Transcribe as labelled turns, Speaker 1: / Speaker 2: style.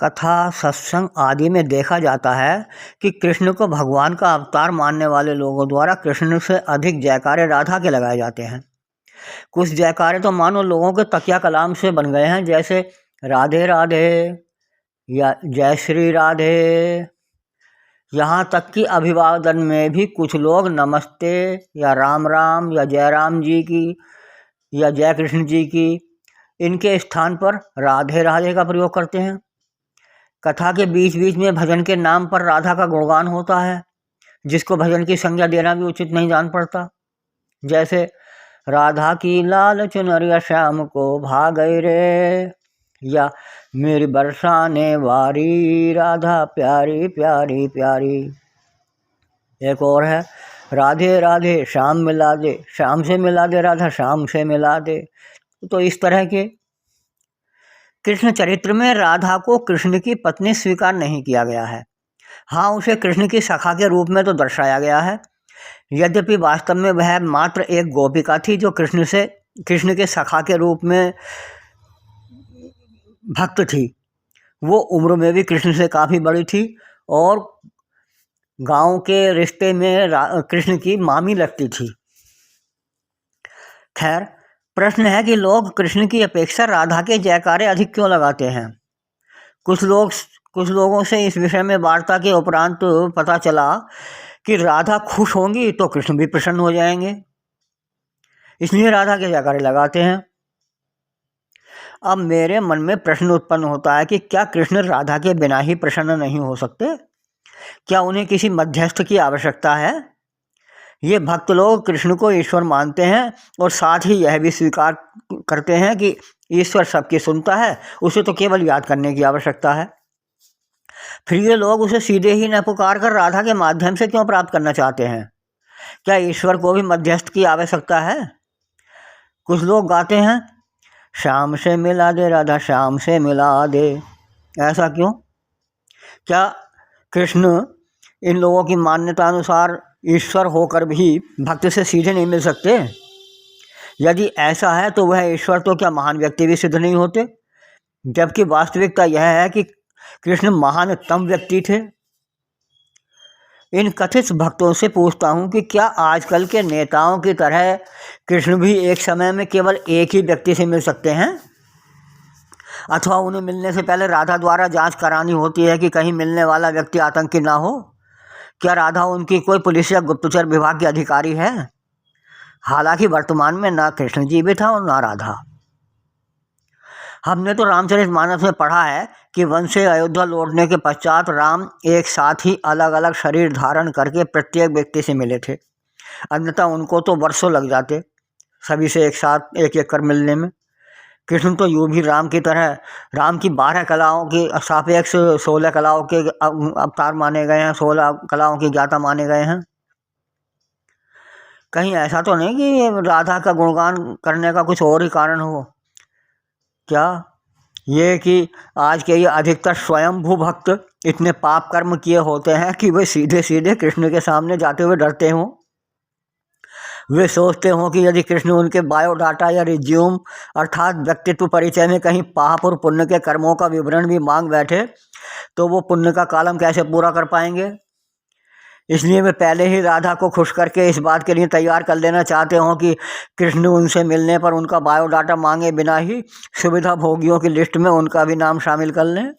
Speaker 1: कथा, सत्संग आदि में देखा जाता है कि कृष्ण को भगवान का अवतार मानने वाले लोगों द्वारा कृष्ण से अधिक जयकारे राधा के लगाए जाते हैं। कुछ जयकारे तो मानो लोगों के तकिया कलाम से बन गए हैं, जैसे राधे राधे या जय श्री राधे। यहाँ तक कि अभिवादन में भी कुछ लोग नमस्ते या राम राम या जय राम जी की या जय कृष्ण जी की, इनके स्थान पर राधे राधे का प्रयोग करते हैं। कथा के बीच बीच में भजन के नाम पर राधा का गुणगान होता है, जिसको भजन की संज्ञा देना भी उचित नहीं जान पड़ता। जैसे राधा की लाल चुनरिया श्याम को भागई रे, या मेरी बरसाने वारी राधा प्यारी प्यारी प्यारी। एक और है राधे राधे श्याम मिला दे, श्याम से मिला दे राधा श्याम से मिला दे। तो इस तरह के कृष्ण चरित्र में राधा को कृष्ण की पत्नी स्वीकार नहीं किया गया है। हाँ, उसे कृष्ण की सखा के रूप में तो दर्शाया गया है, यद्यपि वास्तव में वह मात्र एक गोपिका थी जो कृष्ण के सखा के रूप में भक्त थी। वो उम्र में भी कृष्ण से काफ़ी बड़ी थी और गांव के रिश्ते में कृष्ण की मामी लगती थी। खैर, प्रश्न है कि लोग कृष्ण की अपेक्षा राधा के जयकारे अधिक क्यों लगाते हैं। कुछ लोगों से इस विषय में वार्ता के उपरांत पता चला कि राधा खुश होंगी तो कृष्ण भी प्रसन्न हो जाएंगे, इसलिए राधा के जयकारे लगाते हैं। अब मेरे मन में प्रश्न उत्पन्न होता है कि क्या कृष्ण राधा के बिना ही प्रसन्न नहीं हो सकते? क्या उन्हें किसी मध्यस्थ की आवश्यकता है? ये भक्त लोग कृष्ण को ईश्वर मानते हैं और साथ ही यह भी स्वीकार करते हैं कि ईश्वर सबकी सुनता है, उसे तो केवल याद करने की आवश्यकता है। फिर ये लोग उसे सीधे ही न पुकार कर राधा के माध्यम से क्यों प्राप्त करना चाहते हैं? क्या ईश्वर को भी मध्यस्थ की आवश्यकता है? कुछ लोग गाते हैं श्याम से मिला दे राधा श्याम से मिला दे। ऐसा क्यों? क्या कृष्ण इन लोगों की मान्यता अनुसार ईश्वर होकर भी भक्त से सीधे नहीं मिल सकते? यदि ऐसा है तो वह ईश्वर तो क्या महान व्यक्ति भी सिद्ध नहीं होते? जबकि वास्तविकता यह है कि कृष्ण महानतम व्यक्ति थे। इन कथित भक्तों से पूछता हूँ कि क्या आजकल के नेताओं की तरह कृष्ण भी एक समय में केवल एक ही व्यक्ति से मिल सकते हैं, अथवा उन्हें मिलने से पहले राधा द्वारा जांच करानी होती है कि कहीं मिलने वाला व्यक्ति आतंकी ना हो? क्या राधा उनकी कोई पुलिस या गुप्तचर विभाग की अधिकारी है? हालांकि वर्तमान में ना कृष्ण जीवित था और ना राधा। हमने तो रामचरितमानस में पढ़ा है कि वन से अयोध्या लौटने के पश्चात राम एक साथ ही अलग अलग शरीर धारण करके प्रत्येक व्यक्ति से मिले थे, अन्यथा उनको तो वर्षों लग जाते सभी से एक साथ एक एक कर मिलने में। कृष्ण तो यूँ भी राम की तरह राम की 12 कलाओं की सापेक्ष 16 कलाओं के अवतार माने गए हैं, 16 कलाओं की ज्ञाता माने गए हैं। कहीं ऐसा तो नहीं कि राधा का गुणगान करने का कुछ और ही कारण हो? क्या ये कि आज के ये अधिकतर स्वयंभू भक्त इतने पाप कर्म किए होते हैं कि वे सीधे सीधे कृष्ण के सामने जाते हुए डरते हों? वे सोचते हों कि यदि कृष्ण उनके बायोडाटा या रिज्यूम अर्थात व्यक्तित्व परिचय में कहीं पाप और पुण्य के कर्मों का विवरण भी मांग बैठे तो वो पुण्य का कॉलम कैसे पूरा कर पाएंगे। इसलिए वे पहले ही राधा को खुश करके इस बात के लिए तैयार कर लेना चाहते हों कि कृष्ण उनसे मिलने पर उनका बायोडाटा मांगे बिना ही सुविधा भोगियों की लिस्ट में उनका भी नाम शामिल कर लें।